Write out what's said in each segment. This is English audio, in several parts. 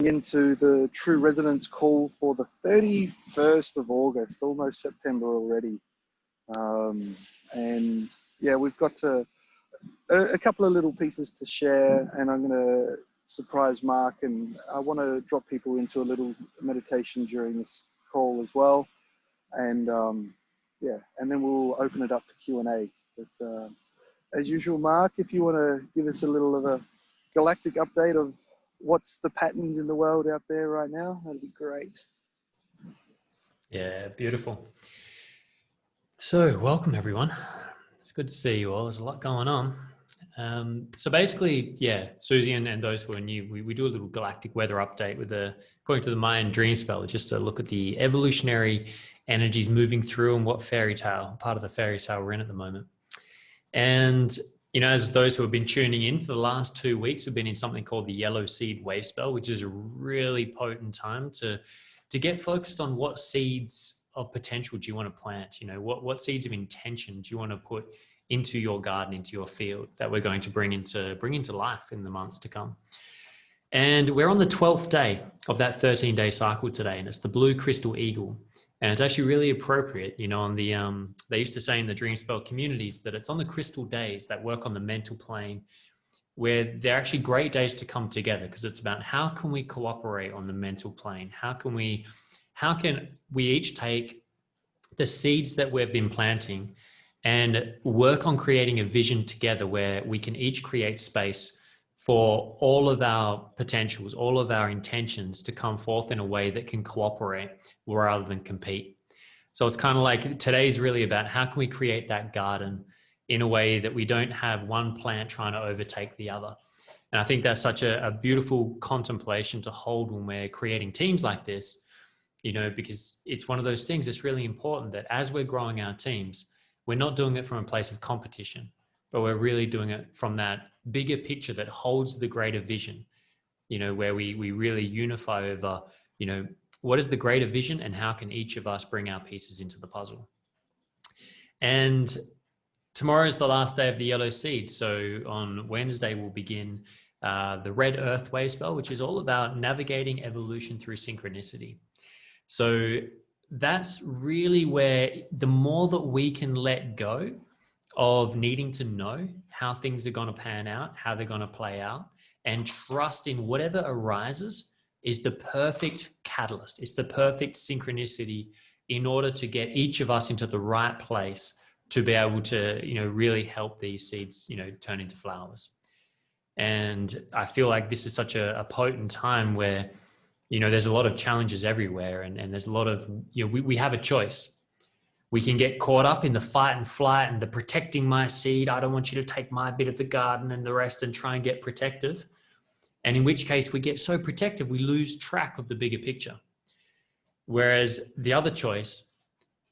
into the True Resonance call for the 31st of August, almost September already. And yeah, we've got a couple of little pieces to share, and I'm going to surprise Mark, and I want to drop people into a little meditation during this call as well. And yeah, and then we'll open it up to Q&A. But as usual, Mark, if you want to give us a little of a galactic update of what's the patterns in the world out there right now, that'd be great. Yeah, beautiful. So welcome everyone. It's good to see you all. There's a lot going on. So basically, yeah, Susie and those who are new, we do a little galactic weather update with according to the Mayan dream spell, just to look at the evolutionary energies moving through and what part of the fairy tale we're in at the moment. And you know, as those who have been tuning in for the last 2 weeks, we've been in something called the Yellow Seed Wave Spell, which is a really potent time to get focused on what seeds of potential do you want to plant. You know, what seeds of intention do you want to put into your garden, into your field, that we're going to bring into life in the months to come. And we're on the 12th day of that 13-day cycle today, and it's the blue crystal eagle. And it's actually really appropriate, you know, on the, they used to say in the dream spell communities that it's on the crystal days that work on the mental plane, where they're actually great days to come together, because it's about how can we cooperate on the mental plane? How can we each take the seeds that we've been planting and work on creating a vision together where we can each create space for all of our potentials, all of our intentions to come forth in a way that can cooperate rather than compete. So it's kind of like today's really about how can we create that garden in a way that we don't have one plant trying to overtake the other. And I think that's such a beautiful contemplation to hold when we're creating teams like this, you know, because it's one of those things that's really important that as we're growing our teams, we're not doing it from a place of competition, but we're really doing it from that bigger picture that holds the greater vision, you know, where we really unify over, you know, what is the greater vision and how can each of us bring our pieces into the puzzle. And tomorrow is the last day of the yellow seed. So on Wednesday, we'll begin the red earth wave spell, which is all about navigating evolution through synchronicity. So that's really where the more that we can let go of needing to know how things are going to pan out, how they're going to play out, and trust in whatever arises is the perfect catalyst. It's the perfect synchronicity in order to get each of us into the right place to be able to, you know, really help these seeds, you know, turn into flowers. And I feel like this is such a potent time where, you know, there's a lot of challenges everywhere, and there's a lot of, you know, we have a choice. We can get caught up in the fight and flight and the protecting my seed. I don't want you to take my bit of the garden and the rest, and try and get protective. And in which case we get so protective, we lose track of the bigger picture. Whereas the other choice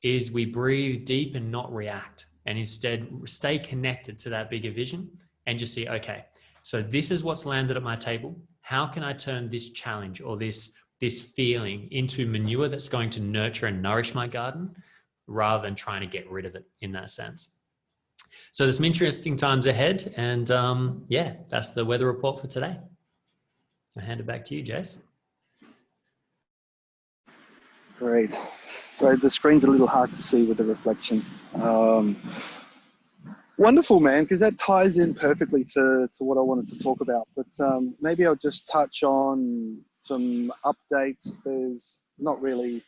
is we breathe deep and not react, and instead stay connected to that bigger vision and just see, okay, so this is what's landed at my table. How can I turn this challenge or this feeling into manure that's going to nurture and nourish my garden, rather than trying to get rid of it in that sense. So there's some interesting times ahead, and yeah, that's the weather report for today. I'll hand it back to you, Jace. Great. So the screen's a little hard to see with the reflection. Wonderful, man, because that ties in perfectly to what I wanted to talk about. But maybe I'll just touch on some updates. There's not really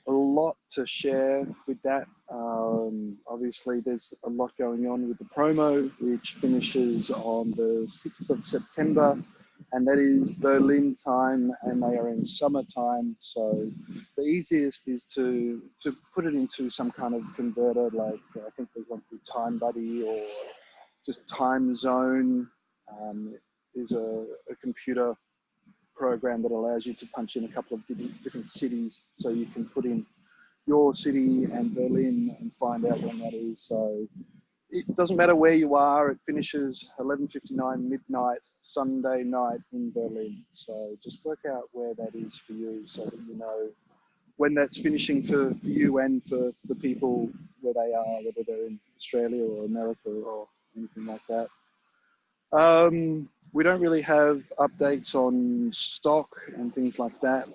a lot to share with that. Obviously, there's a lot going on with the promo, which finishes on the 6th of September. And that is Berlin time, and they are in summertime. So the easiest is to put it into some kind of converter, like I think they want to do Time Buddy or just Time Zone. Is a computer program that allows you to punch in a couple of different cities, so you can put in your city and Berlin and find out when that is. So it doesn't matter where you are, it finishes 11:59 midnight Sunday night in Berlin. So just work out where that is for you, so that you know when that's finishing for you and for the people where they are, whether they're in Australia or America or anything like that. we don't really have updates on stock and things like that.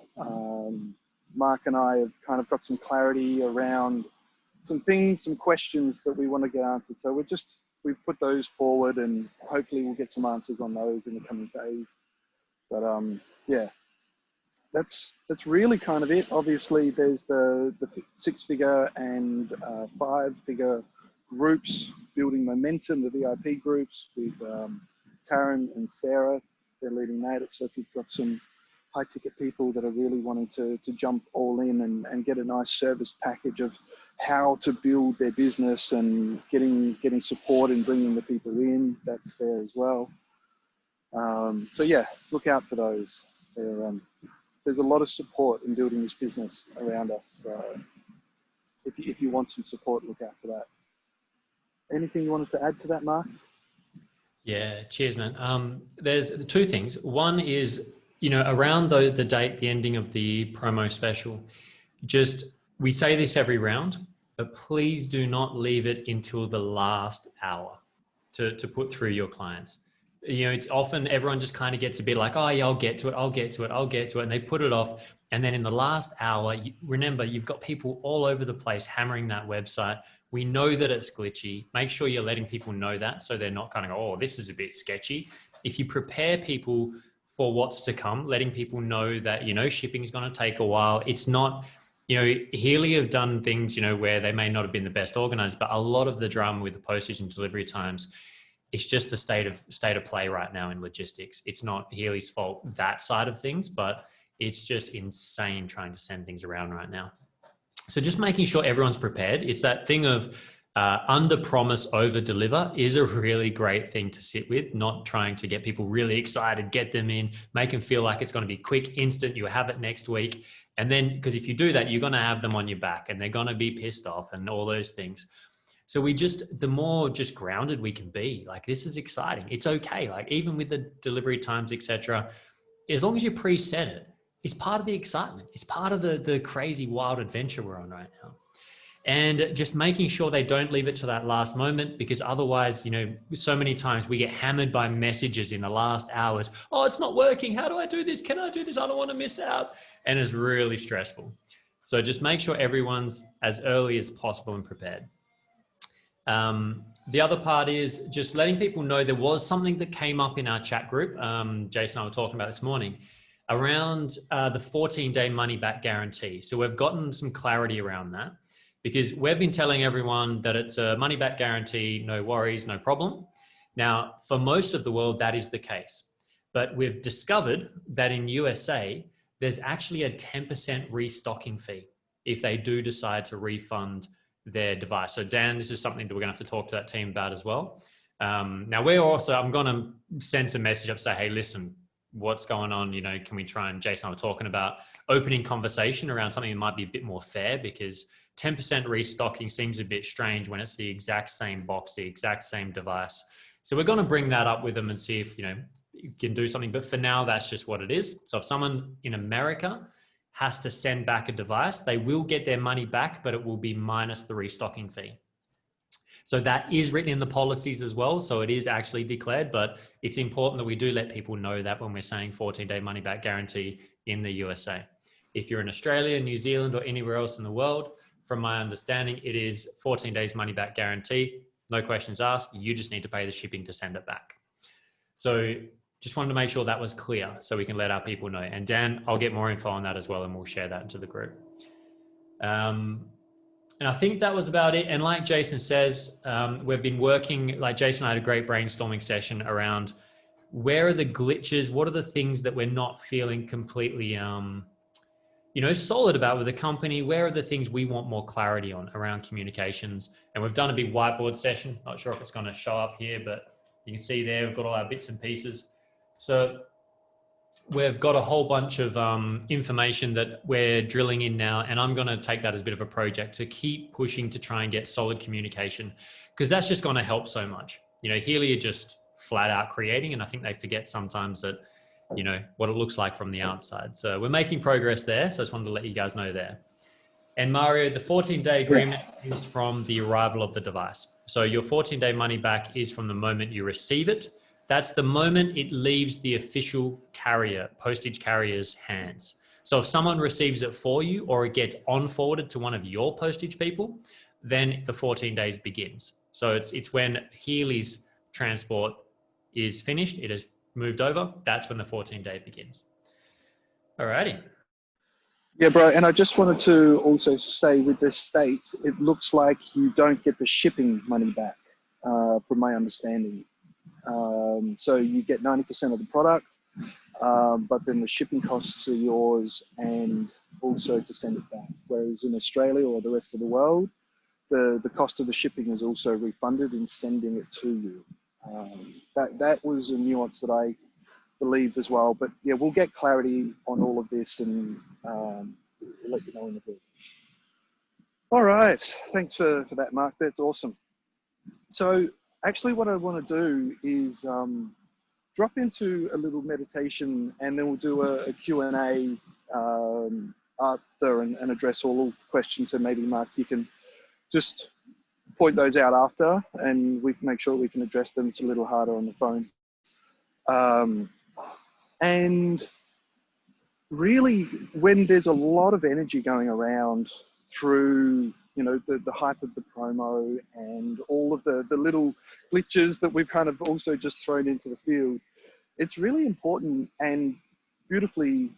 Mark and I have kind of got some clarity around some things, some questions that we want to get answered. So we've put those forward, and hopefully we'll get some answers on those in the coming days. But yeah, that's really kind of it. Obviously, there's the 6-figure and 5-figure groups building momentum, the VIP groups with Taryn and Sarah. They're leading that. So if you've got some high ticket people that are really wanting to jump all in and get a nice service package of how to build their business and getting support and bringing the people in, that's there as well. So yeah, look out for those. There's a lot of support in building this business around us. If you want some support, look out for that. Anything you wanted to add to that, Mark? Yeah, cheers, man. There's two things. One is, around the date, the ending of the promo special, we say this every round, but please do not leave it until the last hour to put through your clients. It's often everyone just kind of gets a bit like, oh yeah, I'll get to it. And they put it off. And then in the last hour, remember, you've got people all over the place hammering that website. We know that it's glitchy. Make sure you're letting people know that, so they're not kind of, oh, this is a bit sketchy. If you prepare people for what's to come, letting people know that, shipping is going to take a while. It's not, Healy have done things, where they may not have been the best organized, but a lot of the drama with the postage and delivery times, it's just the state of play right now in logistics. It's not Healy's fault, that side of things, but it's just insane trying to send things around right now. So just making sure everyone's prepared. It's that thing of under promise, over deliver is a really great thing to sit with, not trying to get people really excited, get them in, make them feel like it's going to be quick, instant, you have it next week. And then, because if you do that, you're going to have them on your back and they're going to be pissed off and all those things. So the more just grounded we can be, like, this is exciting. It's okay. Like, even with the delivery times, etc., as long as you preset it, it's part of the excitement. It's part of the crazy wild adventure we're on right now. And just making sure they don't leave it to that last moment, because otherwise, so many times we get hammered by messages in the last hours. Oh, it's not working. How do I do this? Can I do this? I don't want to miss out. And it's really stressful. So just make sure everyone's as early as possible and prepared. The other part is just letting people know there was something that came up in our chat group. Jason and I were talking about this morning around the 14-day money back guarantee. So we've gotten some clarity around that, because we've been telling everyone that it's a money back guarantee, no worries, no problem. Now, for most of the world, that is the case. But we've discovered that in USA, there's actually a 10% restocking fee if they do decide to refund their device. So Dan, this is something that we're going to have to talk to that team about as well. Now I'm going to send some message up, say, hey, listen, what's going on? Can we try, and Jason and I were talking about opening conversation around something that might be a bit more fair, because 10% restocking seems a bit strange when it's the exact same box, the exact same device. So we're going to bring that up with them and see if, you can do something. But for now, that's just what it is. So if someone in America has to send back a device, they will get their money back, but it will be minus the restocking fee. So that is written in the policies as well. So it is actually declared, but it's important that we do let people know that when we're saying 14-day money back guarantee in the USA. If you're in Australia, New Zealand, or anywhere else in the world, from my understanding, it is 14 days money back guarantee. No questions asked. You just need to pay the shipping to send it back. So just wanted to make sure that was clear so we can let our people know. And Dan, I'll get more info on that as well, and we'll share that into the group. And I think that was about it. And like Jason says, we've been working, like Jason and I had a great brainstorming session around where are the glitches? What are the things that we're not feeling completely, solid about with the company? Where are the things we want more clarity on around communications? And we've done a big whiteboard session. Not sure if it's going to show up here, but you can see there, we've got all our bits and pieces. So we've got a whole bunch of information that we're drilling in now, and I'm going to take that as a bit of a project to keep pushing to try and get solid communication, because that's just going to help so much. Healy are just flat out creating, and I think they forget sometimes that, what it looks like from the outside. So we're making progress there. So I just wanted to let you guys know there. And Mario, the 14-day agreement is from the arrival of the device. So your 14-day money back is from the moment you receive it. That's the moment it leaves the official carrier, postage carrier's hands. So if someone receives it for you or it gets on forwarded to one of your postage people, then the 14 days begins. So it's when Healy's transport is finished, it has moved over, that's when the 14-day begins. Alrighty. Yeah, bro. And I just wanted to also say with the States, it looks like you don't get the shipping money back, from my understanding. So you get 90% of the product, but then the shipping costs are yours and also to send it back. Whereas in Australia or the rest of the world, the cost of the shipping is also refunded in sending it to you. That was a nuance that I believed as well. But yeah, we'll get clarity on all of this and let you know in a bit. All right, thanks for that, Mark. That's awesome. So actually what I want to do is drop into a little meditation, and then we'll do a Q&A after and address all the questions. So maybe, Mark, you can just point those out after, and we can make sure we can address them. It's a little harder on the phone. And really, when there's a lot of energy going around through, you know, the hype of the promo and all of the little glitches that we've kind of also just thrown into the field, it's really important and beautifully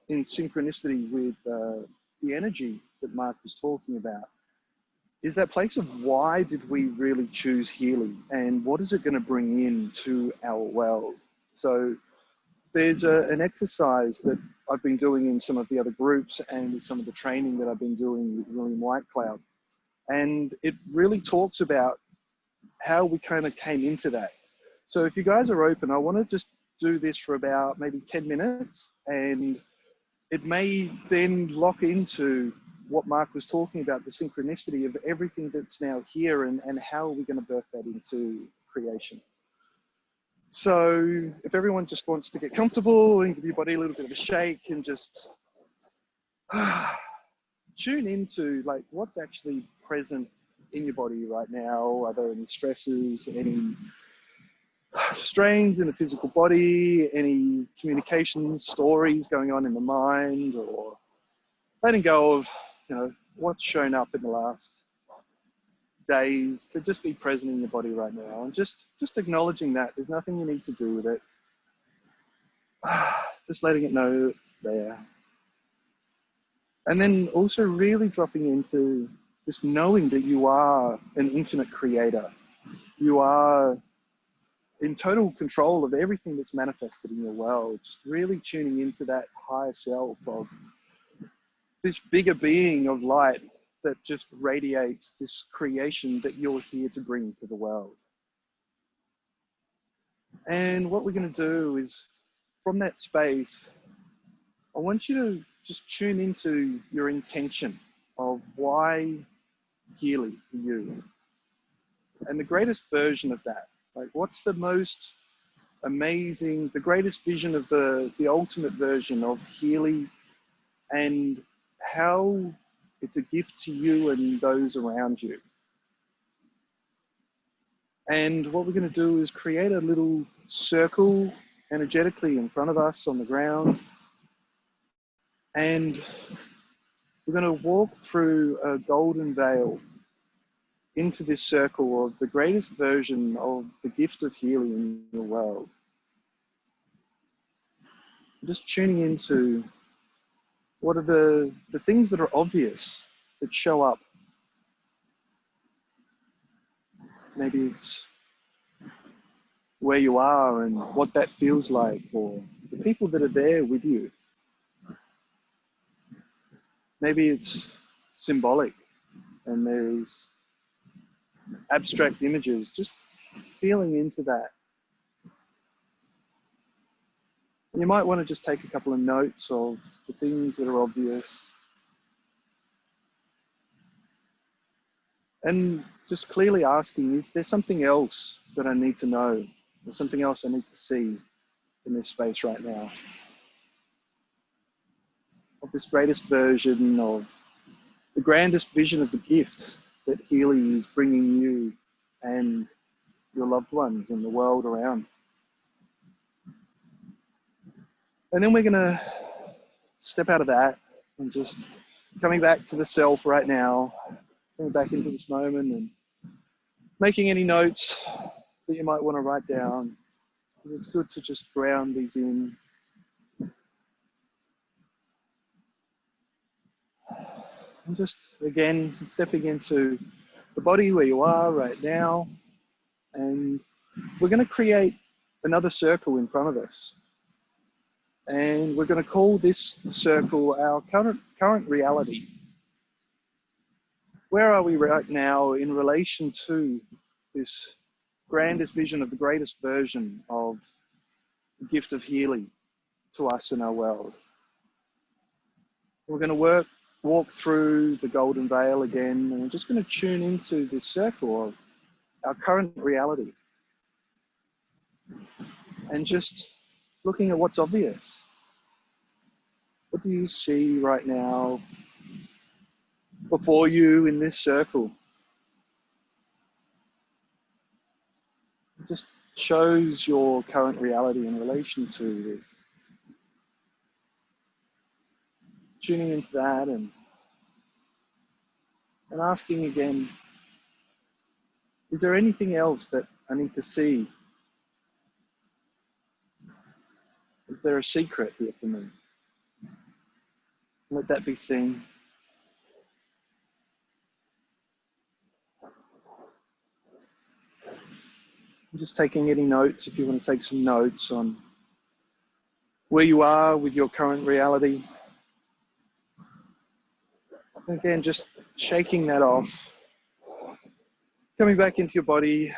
in synchronicity with the energy that Mark was talking about, is that place of why did we really choose Healy and what is it going to bring into our world? So there's an exercise that I've been doing in some of the other groups and with some of the training that I've been doing with William Whitecloud. And it really talks about how we kind of came into that. So if you guys are open, I want to just do this for about maybe 10 minutes, and it may then lock into what Mark was talking about, the synchronicity of everything that's now here and how are we going to birth that into creation. So if everyone just wants to get comfortable and give your body a little bit of a shake and just tune into like what's actually present in your body right now. Are there any stresses, any strains in the physical body, any communications, stories going on in the mind, or letting go of, you know, what's shown up in the last days, to just be present in your body right now and just acknowledging that there's nothing you need to do with it. Just letting it know it's there. And then also really dropping into this knowing that you are an infinite creator. You are in total control of everything that's manifested in your world. Just really tuning into that higher self of this bigger being of light that just radiates this creation that you're here to bring to the world. And what we're going to do is, from that space, I want you to just tune into your intention of why Healy for you. And the greatest version of that, like what's the most amazing, the greatest vision of the ultimate version of Healy, and how it's a gift to you and those around you. And what we're going to do is create a little circle energetically in front of us on the ground. And we're going to walk through a golden veil into this circle of the greatest version of the gift of Healy in your world. Just tuning into what are the things that are obvious that show up. Maybe it's where you are and what that feels like, or the people that are there with you. Maybe it's symbolic and there's abstract images, just feeling into that. You might want to just take a couple of notes of the things that are obvious. And just clearly asking, is there something else that I need to know? Or something else I need to see in this space right now? Of this greatest version of the grandest vision of the gift that Healy is bringing you and your loved ones and the world around. And then we're going to step out of that and just coming back to the self right now, coming back into this moment and making any notes that you might want to write down. Because it's good to just ground these in. And just, again, stepping into the body where you are right now. And we're going to create another circle in front of us. And we're going to call this circle our current reality. Where are we right now in relation to this grandest vision of the greatest version of the gift of healing to us in our world? We're going to walk through the golden veil again, and we're just going to tune into this circle of our current reality. And just looking at what's obvious. What do you see right now before you in this circle? It just shows your current reality in relation to this. Tuning into that and asking again, is there anything else that I need to see? Is there a secret here for me? Let that be seen. I'm just taking any notes if you want to take some notes on where you are with your current reality. Again, just shaking that off. Coming back into your body,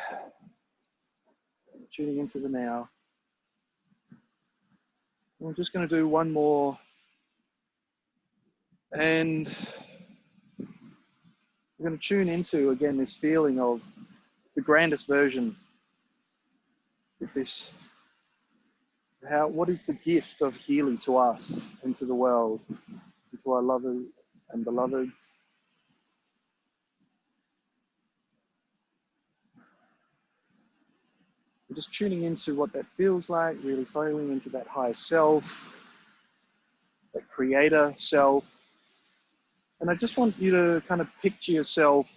tuning into the now. I'm just going to do one more. And we're going to tune into, again, this feeling of the grandest version of this. What is the gift of healing to us and to the world, and to our lovers and beloveds? We're just tuning into what that feels like, really falling into that higher self, that creator self. And I just want you to kind of picture yourself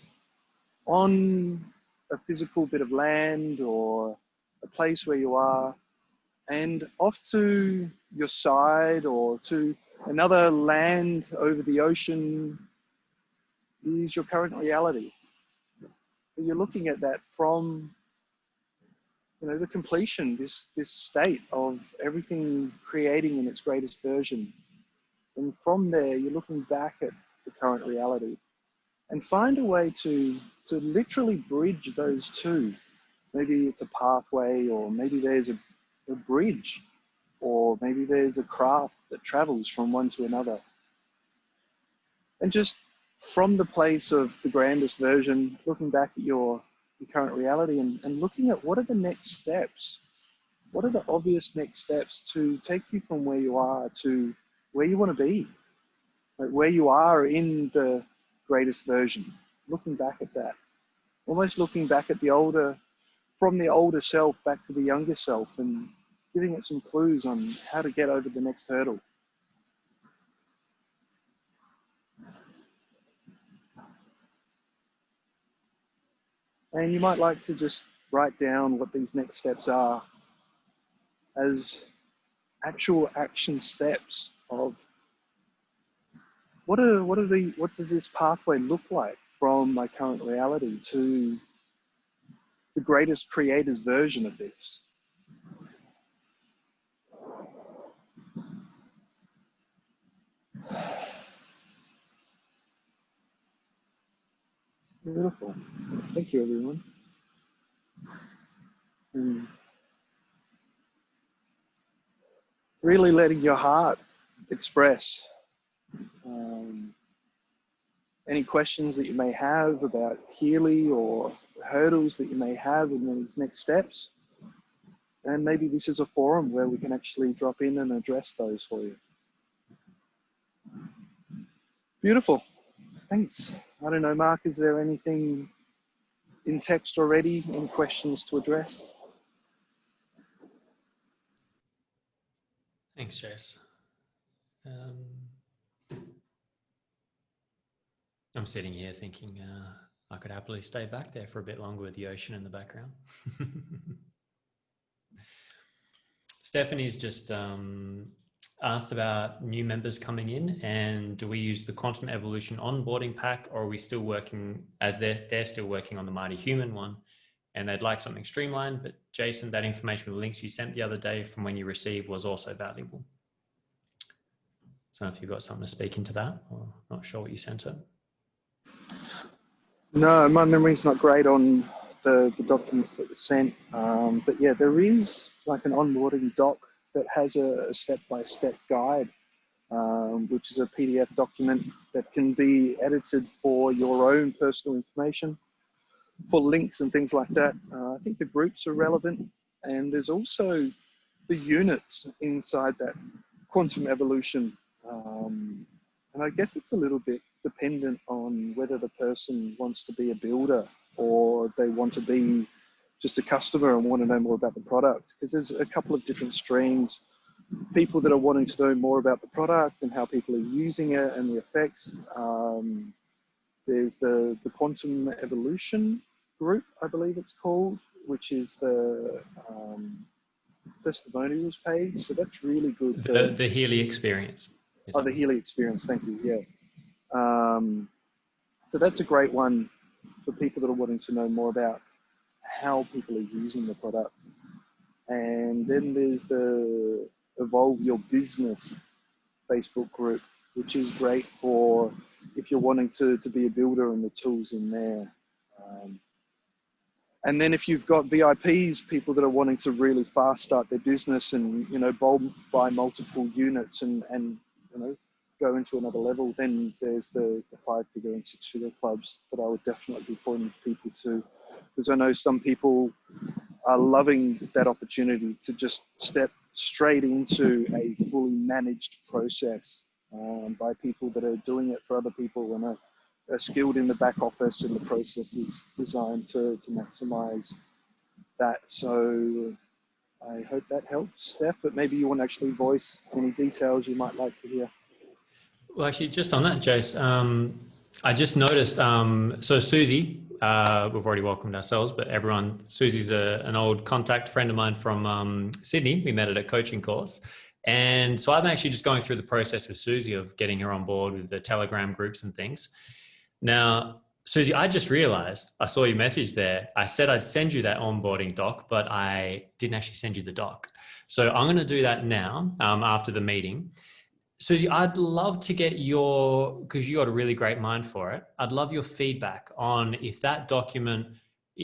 on a physical bit of land or a place where you are, and off to your side or to another land over the ocean is your current reality. You're looking at that from, the completion, this state of everything creating in its greatest version. And from there, you're looking back at the current reality and find a way to literally bridge those two. Maybe it's a pathway, or maybe there's a bridge, or maybe there's a craft that travels from one to another. And just from the place of the grandest version, looking back at your current reality and looking at what are the next steps? What are the obvious next steps to take you from where you are to where you want to be? Like where you are in the greatest version, looking back at that. Almost looking back at from the older self back to the younger self and giving it some clues on how to get over the next hurdle. And you might like to just write down what these next steps are as actual action steps of what does this pathway look like from my current reality to the greatest creator's version of this. Beautiful. Thank you, everyone. And really letting your heart express any questions that you may have about Healy or hurdles that you may have in these next steps. And maybe this is a forum where we can actually drop in and address those for you. Beautiful. Thanks. I don't know, Mark, is there anything in text already? Any questions to address? Thanks, Jess. I'm sitting here thinking I could happily stay back there for a bit longer with the ocean in the background. Stephanie's just asked about new members coming in, and do we use the Quantum Evolution onboarding pack, or are we still working as they're still working on the Mighty Human one, and they'd like something streamlined. But Jason, that information with links you sent the other day from when you received was also valuable. So if you've got something to speak into that, or not sure what you sent her. No, my memory's not great on the documents that were sent. But yeah, there is like an onboarding doc that has a step-by-step guide, which is a PDF document that can be edited for your own personal information, for links and things like that. I think the groups are relevant, and there's also the units inside that Quantum Evolution. And I guess it's a little bit dependent on whether the person wants to be a builder or they want to be just a customer and want to know more about the product. Because there's a couple of different streams. People that are wanting to know more about the product and how people are using it and the effects. There's the Quantum Evolution group, I believe it's called, which is the testimonials page. So that's really good. The Healy Experience. Oh, the Healy Experience, thank you, yeah. So that's a great one for people that are wanting to know more about how people are using the product. And then there's the Evolve Your Business Facebook group, which is great for if you're wanting to be a builder and the tools in there. And then if you've got VIPs, people that are wanting to really fast start their business and, you know, buy multiple units and you know, go into another level, then there's the 5-figure and 6-figure clubs that I would definitely be pointing people to, because I know some people are loving that opportunity to just step straight into a fully managed process by people that are doing it for other people and are skilled in the back office, and the process is designed to maximize that. So I hope that helps, Steph, but maybe you want to actually voice any details you might like to hear. Well, actually, just on that, Jace, I just noticed, so Susie, we've already welcomed ourselves, but everyone, Susie's an old contact friend of mine from Sydney. We met at a coaching course. And so I'm actually just going through the process with Susie of getting her on board with the Telegram groups and things. Now, Susie, I just realized, I saw your message there. I said I'd send you that onboarding doc, but I didn't actually send you the doc. So I'm going to do that now after the meeting. Susie, I'd love to get because you got a really great mind for it. I'd love your feedback on if that document,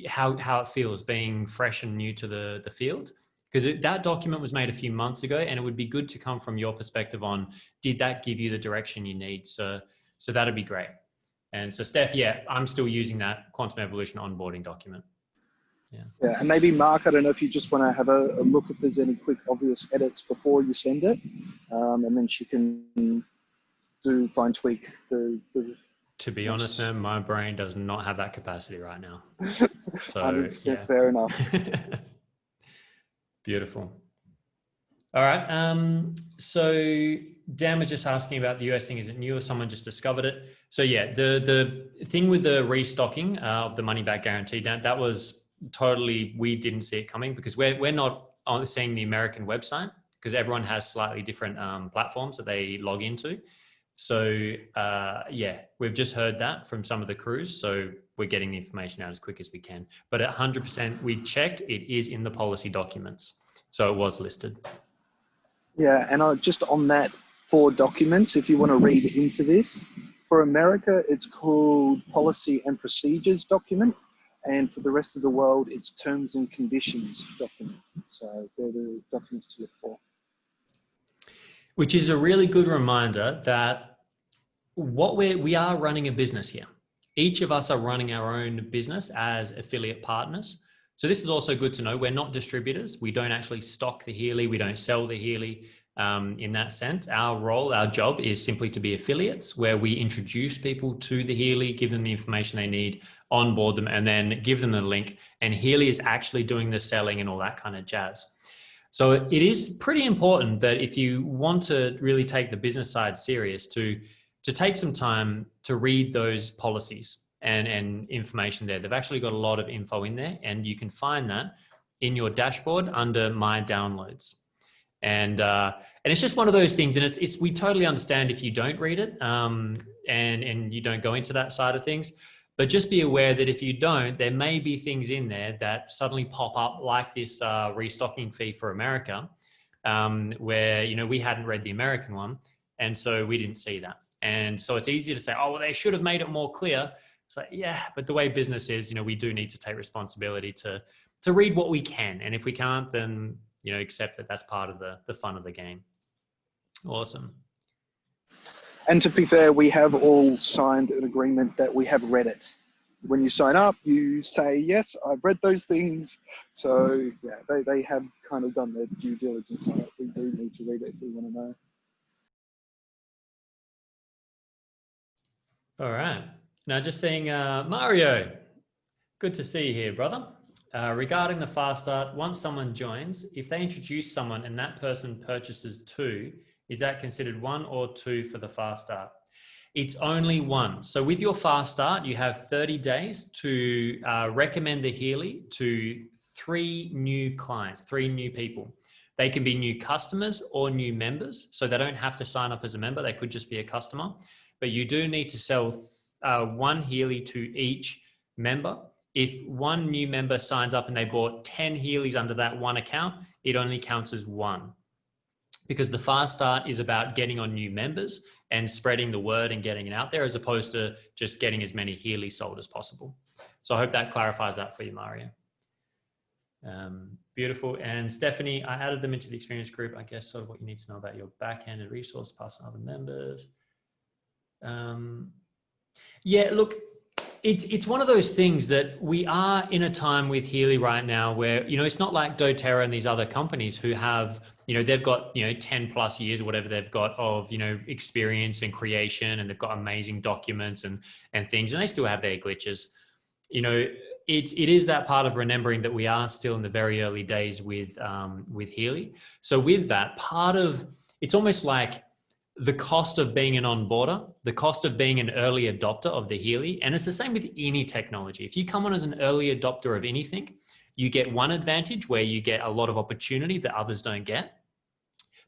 how it feels being fresh and new to the field. Because that document was made a few months ago, and it would be good to come from your perspective on, did that give you the direction you need? So that'd be great. And so Steph, yeah, I'm still using that Quantum Evolution onboarding document. Yeah, and maybe Mark, I don't know if you just want to have a look if there's any quick obvious edits before you send it, and then she can fine tweak the To be honest, man, my brain does not have that capacity right now. So 100% yeah. fair enough. Beautiful. All right. So Dan was just asking about the US thing. Is it new or someone just discovered it? So yeah, the thing with the restocking of the money back guarantee, that was totally, we didn't see it coming because we're not seeing the American website because everyone has slightly different platforms that they log into. So yeah, we've just heard that from some of the crews. So we're getting the information out as quick as we can. But at 100%, we checked, it is in the policy documents. So it was listed. Yeah, and just on that, 4 documents, if you want to read into this, for America, it's called Policy and Procedures document. And for the rest of the world, it's Terms and Conditions document. So they're the documents to look for. Which is a really good reminder that we are running a business here. Each of us are running our own business as affiliate partners. So this is also good to know. We're not distributors. We don't actually stock the Healy. We don't sell the Healy in that sense. Our job is simply to be affiliates where we introduce people to the Healy, give them the information they need, onboard them, and then give them the link. And Healy is actually doing the selling and all that kind of jazz. So it is pretty important that if you want to really take the business side serious, to take some time to read those policies and information there. They've actually got a lot of info in there, and you can find that in your dashboard under My Downloads. And it's just one of those things, and it's we totally understand if you don't read it, and you don't go into that side of things. But just be aware that if you don't, there may be things in there that suddenly pop up, like this restocking fee for America, where, you know, we hadn't read the American one, and so we didn't see that. And so it's easy to say, oh, well, they should have made it more clear. It's like, yeah, but the way business is, you know, we do need to take responsibility to read what we can. And if we can't, then, you know, accept that that's part of the fun of the game. Awesome. And to be fair, we have all signed an agreement that we have read it. When you sign up, you say, yes, I've read those things. So yeah, they have kind of done their due diligence on it. We do need to read it if we want to know. All right. Now just seeing Mario, good to see you here, brother. Regarding the fast start, once someone joins, if they introduce someone and that person purchases 2, is that considered 1 or 2 for the fast start? It's only 1. So with your fast start, you have 30 days to recommend the Healy to 3 new clients, 3 new people. They can be new customers or new members. So they don't have to sign up as a member. They could just be a customer. But you do need to sell 1 Healy to each member. If 1 new member signs up and they bought 10 Healys under that 1 account, it only counts as 1. Because the fast start is about getting on new members and spreading the word and getting it out there, as opposed to just getting as many Healys sold as possible. So I hope that clarifies that for you, Mario. Beautiful. And Stephanie, I added them into the experience group. I guess sort of what you need to know about your backhanded resource, passing other members. Yeah, look, it's one of those things that we are in a time with Healy right now where, you know, it's not like doTERRA and these other companies who have, you know, they've got, you know, 10 plus years or whatever they've got of, you know, experience and creation, and they've got amazing documents and things, and they still have their glitches. You know, it is that part of remembering that we are still in the very early days with Healy. So with that, part of, it's almost like the cost of being an onboarder, the cost of being an early adopter of the Healy, and it's the same with any technology. If you come on as an early adopter of anything, you get one advantage where you get a lot of opportunity that others don't get.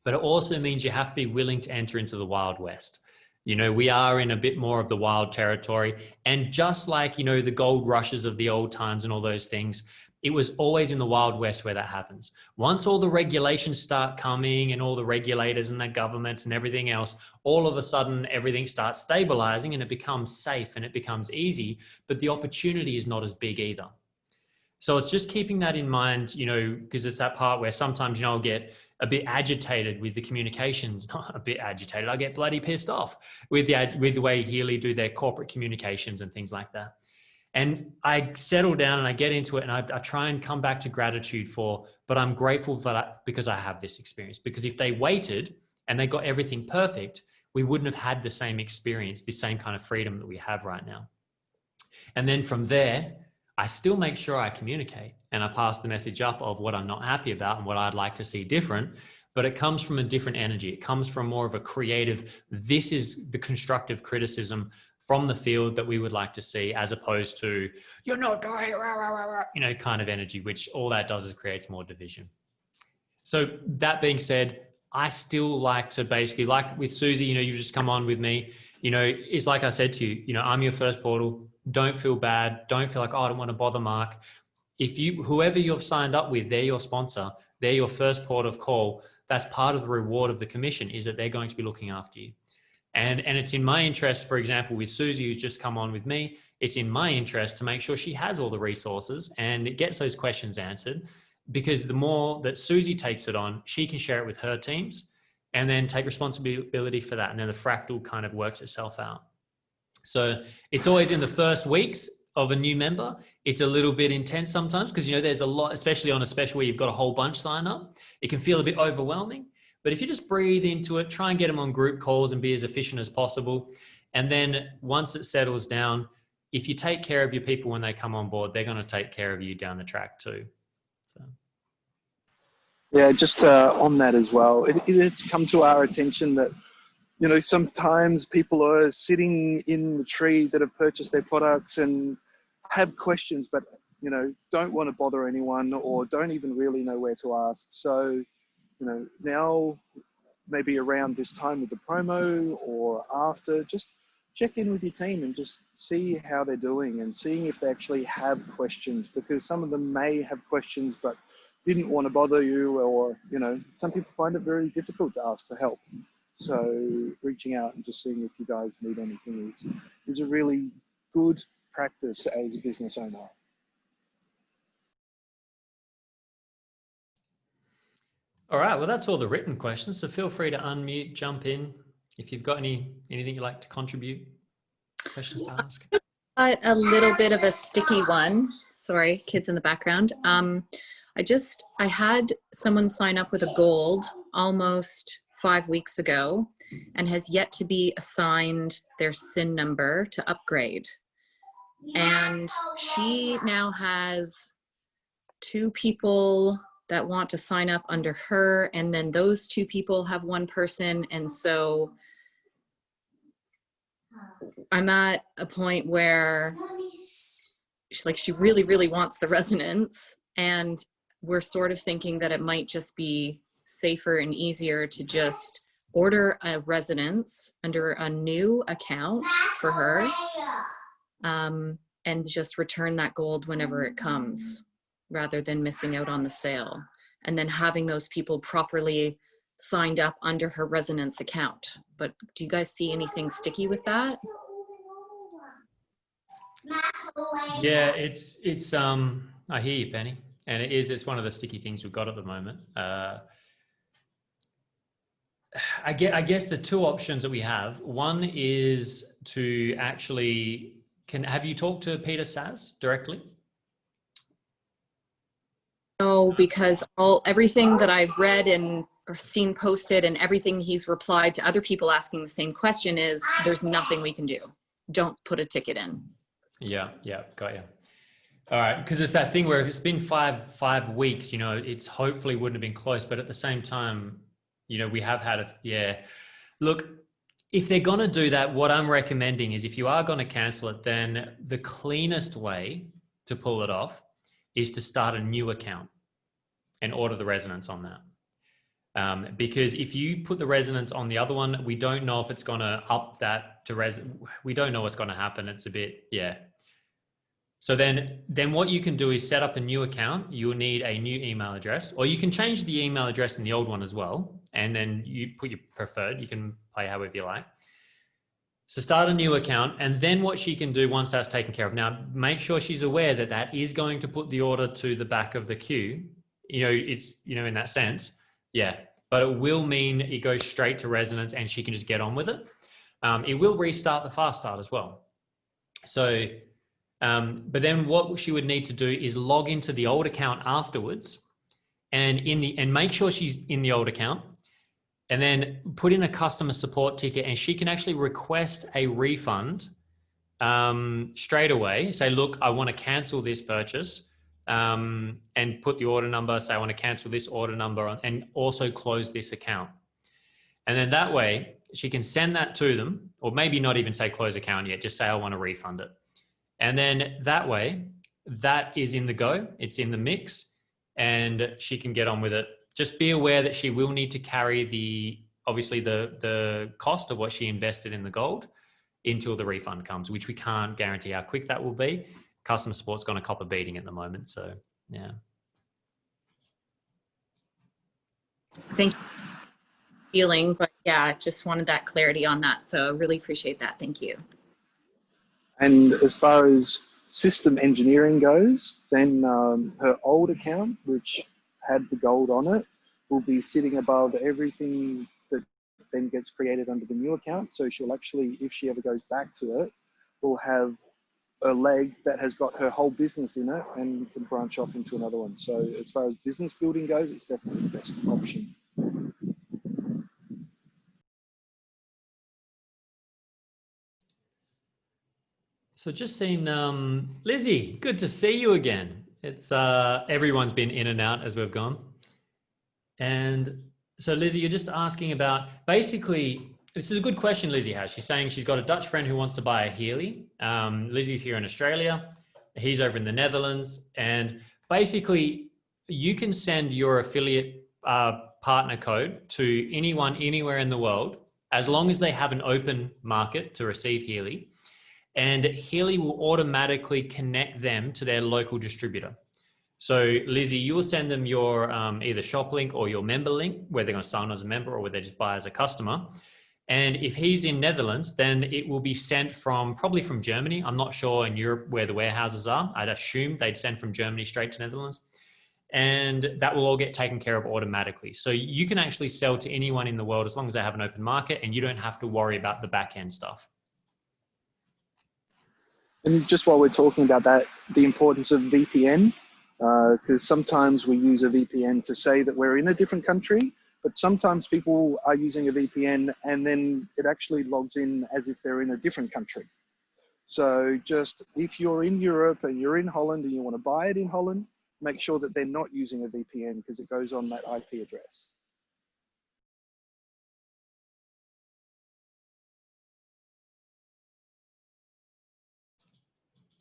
But it also means you have to be willing to enter into the Wild West. You know, we are in a bit more of the wild territory. And just like, you know, the gold rushes of the old times and all those things, it was always in the Wild West where that happens. Once all the regulations start coming and all the regulators and the governments and everything else, all of a sudden everything starts stabilizing and it becomes safe and it becomes easy, but the opportunity is not as big either. So it's just keeping that in mind, you know, because it's that part where sometimes, you know, I'll get a bit agitated with the communications, not a bit agitated, I get bloody pissed off with the way Healy do their corporate communications and things like that. And I settle down and I get into it, and I try and come back to gratitude but I'm grateful for that because I have this experience. Because if they waited and they got everything perfect, we wouldn't have had the same experience, the same kind of freedom that we have right now. And then from there, I still make sure I communicate and I pass the message up of what I'm not happy about and what I'd like to see different, but it comes from a different energy. It comes from more of a creative, this is the constructive criticism from the field that we would like to see, as opposed to, you're not doing, you know, kind of energy, which all that does is creates more division. So that being said, I still like to basically, like with Susie, you know, you've just come on with me, you know, it's like I said to you, you know, I'm your first portal. Don't feel bad. Don't feel like, oh, I don't want to bother Mark. If whoever you've signed up with, they're your sponsor, they're your first port of call. That's part of the reward of the commission, is that they're going to be looking after you. And it's in my interest, for example, with Susie, who's just come on with me, it's in my interest to make sure she has all the resources and it gets those questions answered, because the more that Susie takes it on, she can share it with her teams and then take responsibility for that. And then the fractal kind of works itself out. So it's always in the first weeks of a new member. It's a little bit intense sometimes because, you know, there's a lot, especially on a special where you've got a whole bunch sign up. It can feel a bit overwhelming. But if you just breathe into it, try and get them on group calls and be as efficient as possible. And then once it settles down, if you take care of your people when they come on board, they're going to take care of you down the track too. So. Yeah, just on that as well, it's come to our attention that, you know, sometimes people are sitting in the tree that have purchased their products and have questions, but, you know, don't want to bother anyone or don't even really know where to ask. So, you know, now maybe around this time with the promo or after, just check in with your team and just see how they're doing and seeing if they actually have questions, because some of them may have questions but didn't want to bother you, or, you know, some people find it very difficult to ask for help. So reaching out and just seeing if you guys need anything is a really good practice as a business owner. All right. Well, that's all the written questions. So feel free to unmute, jump in if you've got anything you'd like to contribute, questions to ask. A little bit of a sticky one. Sorry, kids in the background. I had someone sign up with a gold almost 5 weeks ago and has yet to be assigned their SIN number to upgrade. And she now has 2 people that want to sign up under her, and then those 2 people have 1 person. And so I'm at a point where she really, really wants the resonance, and we're sort of thinking that it might just be safer and easier to just order a resonance under a new account for her, and just return that gold whenever it comes, rather than missing out on the sale, and then having those people properly signed up under her resonance account. But do you guys see anything sticky with that? Yeah, it's I hear you, Penny, and it's one of the sticky things we've got at the moment. I guess the 2 options that we have, one is to actually, have you talked to Peter Saz directly? No, because everything that I've read and or seen posted and everything he's replied to other people asking the same question is, there's nothing we can do. Don't put a ticket in. Yeah, got you. All right, because it's that thing where if it's been five weeks, you know, it's hopefully wouldn't have been close, but at the same time, you know, we have had Look, if they're going to do that, what I'm recommending is if you are going to cancel it, then the cleanest way to pull it off is to start a new account and order the resonance on that. Because if you put the resonance on the other one, we don't know if it's going to up that to we don't know what's going to happen. It's a bit, So then what you can do is set up a new account. You'll need a new email address, or you can change the email address in the old one as well. And then you put your preferred, you can play however you like. So start a new account. And then what she can do once that's taken care of, now make sure she's aware that that is going to put the order to the back of the queue. You know, it's, you know, in that sense, but it will mean it goes straight to resonance and she can just get on with it. It will restart the fast start as well. So, but then what she would need to do is log into the old account afterwards and make sure she's in the old account, and then put in a customer support ticket, and she can actually request a refund straight away. Say, look, I want to cancel this purchase, and put the order number. Say, I want to cancel this order number and also close this account. And then that way she can send that to them, or maybe not even say close account yet, just say, I want to refund it. And then that way, that is in the go, it's in the mix, and she can get on with it. Just be aware that she will need to carry obviously the cost of what she invested in the gold until the refund comes, which we can't guarantee how quick that will be. Customer support's gone a copper beating at the moment. So, yeah. Thank you. Feeling, but just wanted that clarity on that. So I really appreciate that. Thank you. And as far as system engineering goes, then her old account, which had the gold on it, will be sitting above everything that then gets created under the new account. So she'll actually, if she ever goes back to it, will have a leg that has got her whole business in it and can branch off into another one. So as far as business building goes, it's definitely the best option. So just seen Lizzie, good to see you again. It's everyone's been in and out as we've gone. And so Lizzie, you're just asking about, basically, this is a good question Lizzie has. She's saying she's got a Dutch friend who wants to buy a Healy. Lizzie's here in Australia. He's over in the Netherlands. And basically, you can send your affiliate partner code to anyone, anywhere in the world, as long as they have an open market to receive Healy. And Healy will automatically connect them to their local distributor. So Lizzie, you will send them your either shop link or your member link, where they're going to sign as a member or where they just buy as a customer. And if he's in Netherlands, then it will be sent probably from Germany. I'm not sure in Europe where the warehouses are. I'd assume they'd send from Germany straight to Netherlands. And that will all get taken care of automatically. So you can actually sell to anyone in the world as long as they have an open market, and you don't have to worry about the back end stuff. And just while we're talking about that, the importance of VPN, because sometimes we use a VPN to say that we're in a different country, but sometimes people are using a VPN and then it actually logs in as if they're in a different country. So just if you're in Europe and you're in Holland and you want to buy it in Holland, make sure that they're not using a VPN because it goes on that IP address.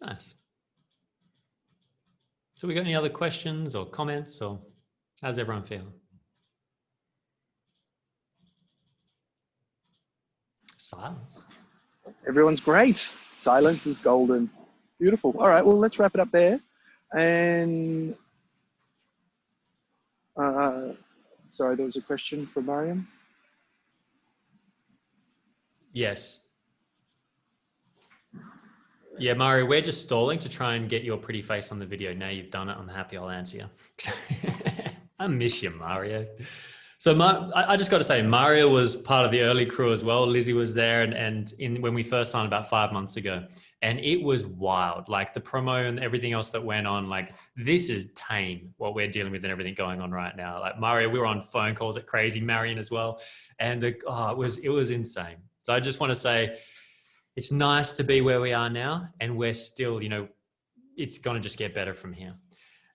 Nice. So we got any other questions or comments, or how's everyone feeling? Silence. Everyone's great. Silence is golden. Beautiful. All right, well, let's wrap it up there. And sorry, there was a question from Mariam. Yes. Yeah, Mario, we're just stalling to try and get your pretty face on the video. Now you've done it, I'm happy I'll answer you. I miss you, Mario. So I just got to say, Mario was part of the early crew as well. Lizzie was there and when we first signed about 5 months ago. And it was wild, like the promo and everything else that went on. Like, this is tame, what we're dealing with and everything going on right now. Like Mario, we were on phone calls at crazy, Marion as well. And it was insane. So I just want to say, it's nice to be where we are now, and we're still, it's going to just get better from here.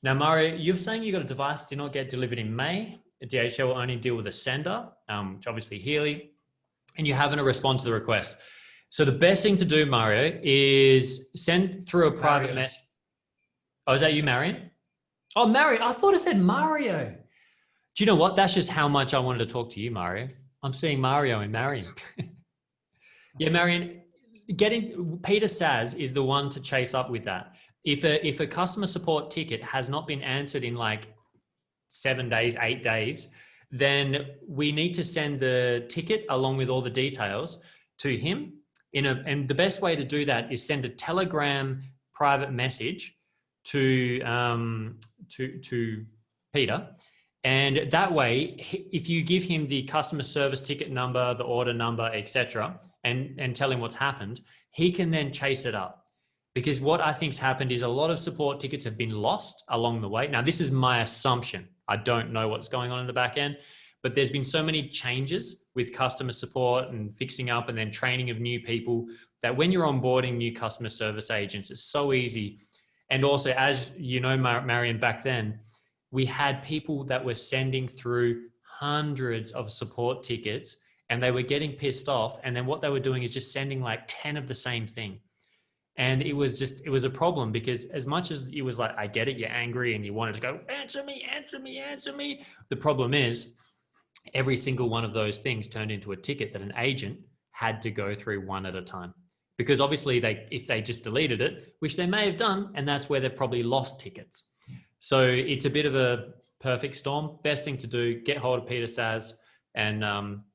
Now, Mario, you're saying you got a device did not get delivered in May. DHL will only deal with a sender, which obviously Healy, and you haven't responded to the request. So the best thing to do, Mario, is send through a private message. Oh, is that you, Marion? Oh, Marion, I thought it said Mario. Do you know what? That's just how much I wanted to talk to you, Mario. I'm seeing Mario and Marion. Yeah, Marion, Peter Saz is the one to chase up with that. If a customer support ticket has not been answered in like 7 days, 8 days, then we need to send the ticket along with all the details to him. And the best way to do that is send a Telegram private message to Peter. And that way, if you give him the customer service ticket number, the order number, etc., and tell him what's happened, he can then chase it up. Because what I think's happened is a lot of support tickets have been lost along the way. Now, this is my assumption. I don't know what's going on in the back end, but there's been so many changes with customer support and fixing up and then training of new people that when you're onboarding new customer service agents, it's so easy. And also, as you know, Marion, back then, we had people that were sending through hundreds of support tickets and they were getting pissed off. And then what they were doing is just sending like 10 of the same thing. And it was a problem because as much as it was like, I get it, you're angry and you wanted to go, answer me, answer me, answer me. The problem is every single one of those things turned into a ticket that an agent had to go through one at a time. Because obviously if they just deleted it, which they may have done, and that's where they've probably lost tickets. So it's a bit of a perfect storm. Best thing to do, get hold of Peter Saz. And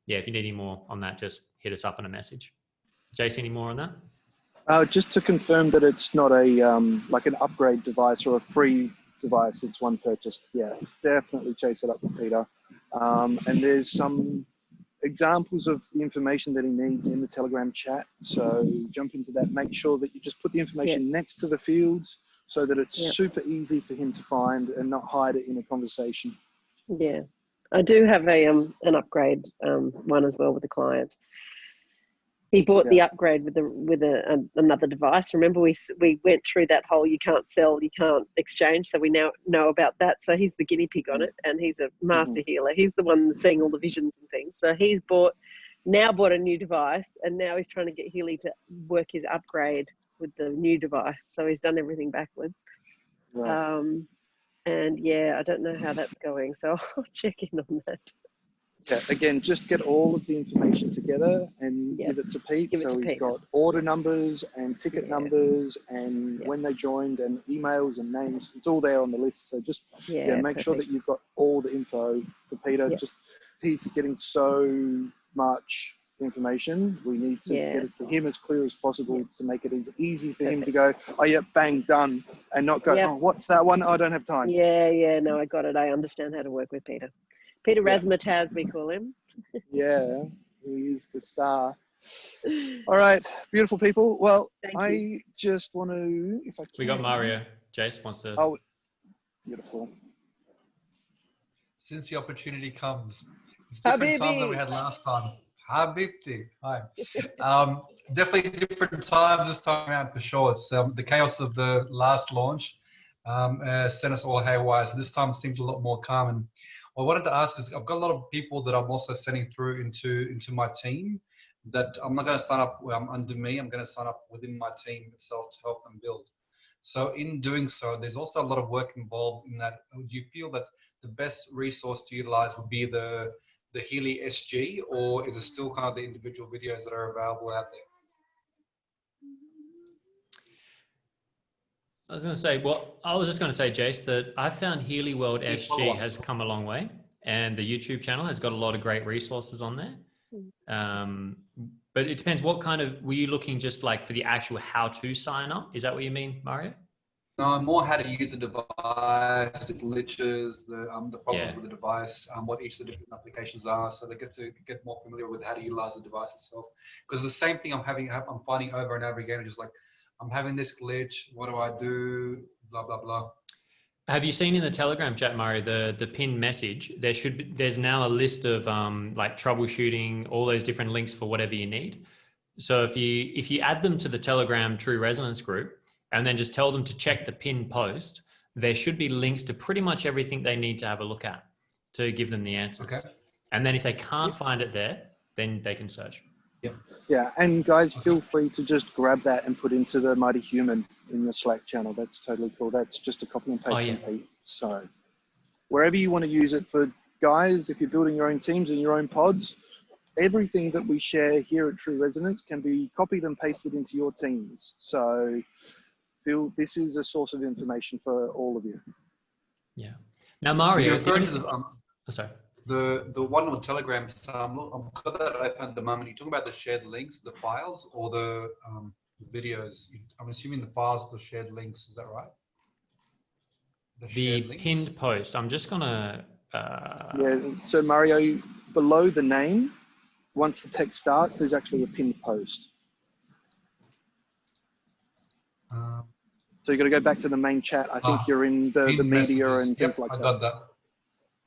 if you need any more on that, just hit us up on a message. Jason, any more on that? Just to confirm that it's not a like an upgrade device or a free device, it's one purchased. Yeah, definitely chase it up with Peter. And there's some examples of the information that he needs in the Telegram chat. So jump into that, make sure that you just put the information next to the fields so that it's super easy for him to find and not hide it in a conversation. Yeah, I do have an upgrade one as well with a client. He bought Yeah. the upgrade with another device. Remember, we went through that whole you can't sell, you can't exchange. So we now know about that. So he's the guinea pig on it, and he's a master healer. He's the one seeing all the visions and things. So he's now bought a new device, and now he's trying to get Healy to work his upgrade with the new device. So he's done everything backwards. Right. And yeah, I don't know how that's going. So I'll check in on that. Yeah, again, just get all of the information together and Yep. give it to Pete. Give it So to he's Pete. got order numbers and ticket Yeah. numbers and Yep. when they joined and emails and names. It's all there on the list. So just make sure that perfect. you've got all the info for Peter. Yep. Just Pete's getting so much information. We need to Yeah. get it to him as clear as possible Yep. to make it as easy for him to go, oh yeah, bang, done, and not go, Yep. oh, what's that one? I don't have time. Yeah, no, I got it. I understand how to work with Peter. Peter Yeah. Razzmatazz, we call him. Yeah, he is the star. All right, beautiful people. Well, Thank you. I just want to, if I can. We got Mario. Jace wants to. Oh, beautiful. Since the opportunity comes, it's different time than we had last time. Habibti, hi. Definitely different time this time around for sure. It's the chaos of the last launch sent us all haywire. So this time seems a lot more calm. And what I wanted to ask is, I've got a lot of people that I'm also sending through into my team that I'm not going to sign up under me. I'm going to sign up within my team itself to help them build. So in doing so, there's also a lot of work involved in that. Do you feel that the best resource to utilize would be the Healy SG, or is it still kind of the individual videos that are available out there? I was going to say, Jace, that I found Healy World SG has come a long way, and the YouTube channel has got a lot of great resources on there. But it depends what kind of, were you looking just like for the actual how to sign up? Is that what you mean, Mario? No, more how to use the device, the glitches, the problems with the device, what each of the different applications are, so they get more familiar with how to utilize the device itself. Because the same thing I'm finding over and over again, just like, I'm having this glitch, what do I do, blah, blah, blah. Have you seen in the Telegram chat, Mario, the pinned message? There's now a list of like troubleshooting, all those different links for whatever you need. So if you add them to the Telegram True Resonance group and then just tell them to check the pinned post, there should be links to pretty much everything they need to have a look at to give them the answers. Okay. And then if they can't find it there, then they can search. Yep. Yeah, and guys, feel free to just grab that and put into the Mighty Human in the Slack channel. That's totally cool. That's just a copy and paste from Pete. So wherever you want to use it for, guys, if you're building your own teams and your own pods, everything that we share here at True Resonance can be copied and pasted into your teams. So this is a source of information for all of you. Yeah. Now, Mario, sorry. The one on Telegram, I've got that open at the moment. You're talking about the shared links, the files, or the videos? I'm assuming the files are the shared links. Is that right? The pinned post. I'm just going to... Yeah, so Mario, below the name, once the text starts, there's actually a pinned post. So you've got to go back to the main chat. I think you're in the media messages and things like that. I got that.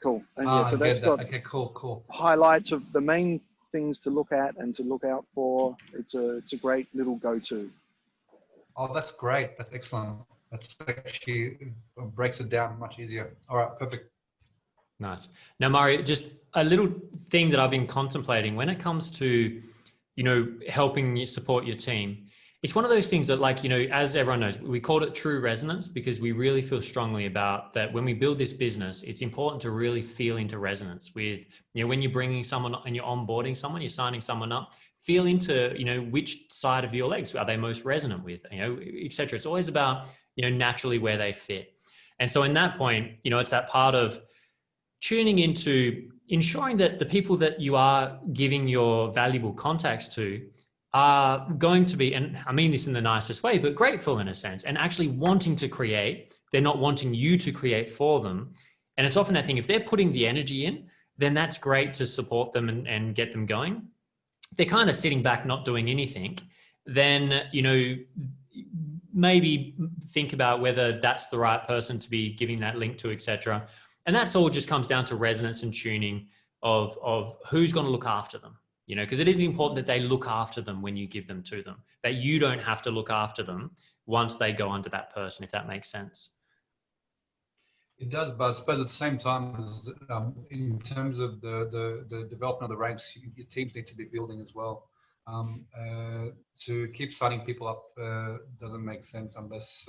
Cool. And so that's got cool. highlights of the main things to look at and to look out for. It's a great little go-to. Oh, that's great. That's excellent. That's actually breaks it down much easier. All right, perfect. Nice. Now, Mario, just a little thing that I've been contemplating when it comes to, helping you support your team. It's one of those things that, like, as everyone knows, we called it True Resonance because we really feel strongly about that when we build this business, it's important to really feel into resonance with, when you're bringing someone and you're onboarding someone, you're signing someone up, feel into, which side of your legs are they most resonant with, et cetera. It's always about, naturally where they fit. And so in that point, it's that part of tuning into ensuring that the people that you are giving your valuable contacts to are going to be, and I mean this in the nicest way, but grateful in a sense, and actually wanting to create. They're not wanting you to create for them. And it's often that thing, if they're putting the energy in, then that's great to support them and get them going. If they're kind of sitting back, not doing anything, then, maybe think about whether that's the right person to be giving that link to, etc. And that's all just comes down to resonance and tuning of who's going to look after them. you know, because it is important that they look after them when you give them to them, that you don't have to look after them once they go under that person, if that makes sense. It does, but I suppose at the same time, in terms of the development of the ranks, your teams need to be building as well. To keep signing people up doesn't make sense unless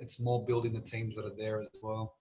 it's more building the teams that are there as well.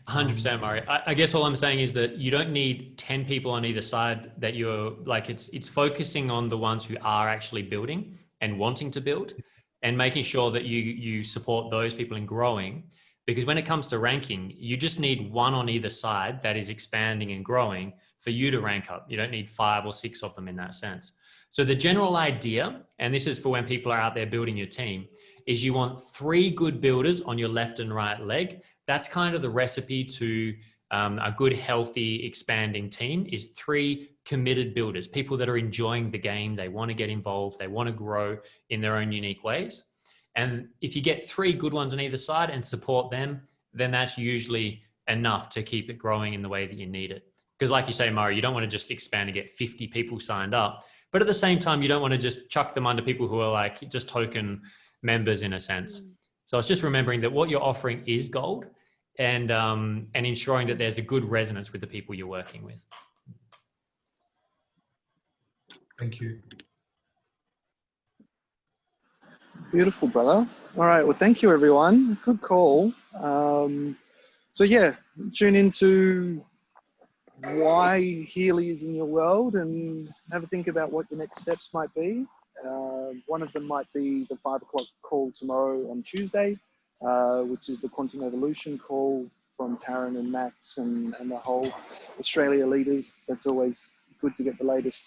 100%, Murray. I guess all I'm saying is that you don't need 10 people on either side. That you're like, it's focusing on the ones who are actually building and wanting to build, and making sure that you support those people in growing. Because when it comes to ranking, you just need one on either side that is expanding and growing for you to rank up. You don't need 5 or 6 of them in that sense. So the general idea, and this is for when people are out there building your team, is you want 3 good builders on your left and right leg. That's kind of the recipe to a good, healthy, expanding team, is 3 committed builders, people that are enjoying the game. They want to get involved. They want to grow in their own unique ways. And if you get 3 good ones on either side and support them, then that's usually enough to keep it growing in the way that you need it. Because like you say, Murray, you don't want to just expand and get 50 people signed up. But at the same time, you don't want to just chuck them under people who are like just token members in a sense. So it's just remembering that what you're offering is gold, and ensuring that there's a good resonance with the people you're working with. Thank you. Beautiful, brother. All right. Well, thank you, everyone. Good call. So yeah, tune into why Healy is in your world and have a think about what your next steps might be. One of them might be the 5 o'clock call tomorrow on Tuesday, which is the Quantum Evolution call from Taryn and Max and the whole Australia leaders. That's always good to get the latest.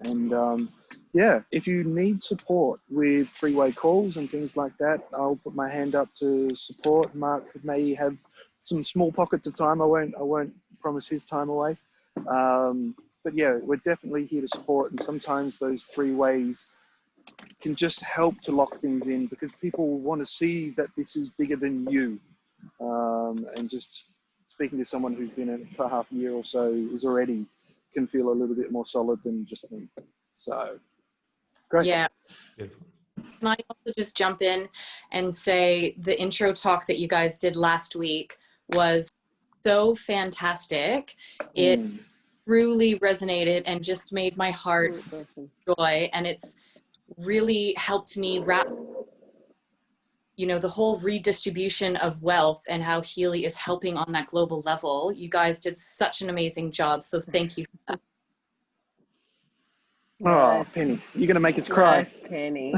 And yeah, if you need support with 3-way calls and things like that, I'll put my hand up to support. Mark may have some small pockets of time. I won't promise his time away. But yeah, we're definitely here to support. And sometimes those 3 ways can just help to lock things in, because people want to see that this is bigger than you. And just speaking to someone who's been in it for half a year or so is already can feel a little bit more solid than just me. So great. Yeah. Beautiful. Can I also just jump in and say the intro talk that you guys did last week was so fantastic. It truly resonated and just made my heart joy. And it's really helped me wrap, you know, the whole redistribution of wealth and how Healy is helping on that global level. You guys did such an amazing job. So thank you for that. Oh, Nice. Penny, you're going to make us cry. Nice, Penny.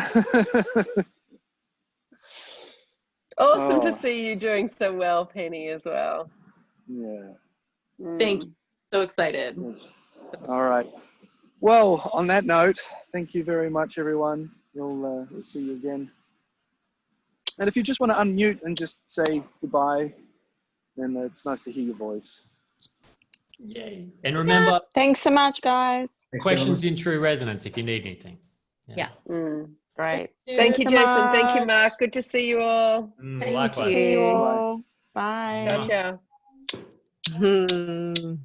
Awesome to Oh. see you doing so well, Penny, as well. Yeah. Thank you. So excited. All right. Well, on that note, thank you very much, everyone. We'll see you again. And if you just want to unmute and just say goodbye, then it's nice to hear your voice. Yay. And remember, Thanks so much, guys. questions in true resonance if you need anything. Yeah. Great. Thank you, so Jason. Thank you, much. Mark. Good to see you all. Thank Likewise. See you you. all. Bye. Ciao, ciao.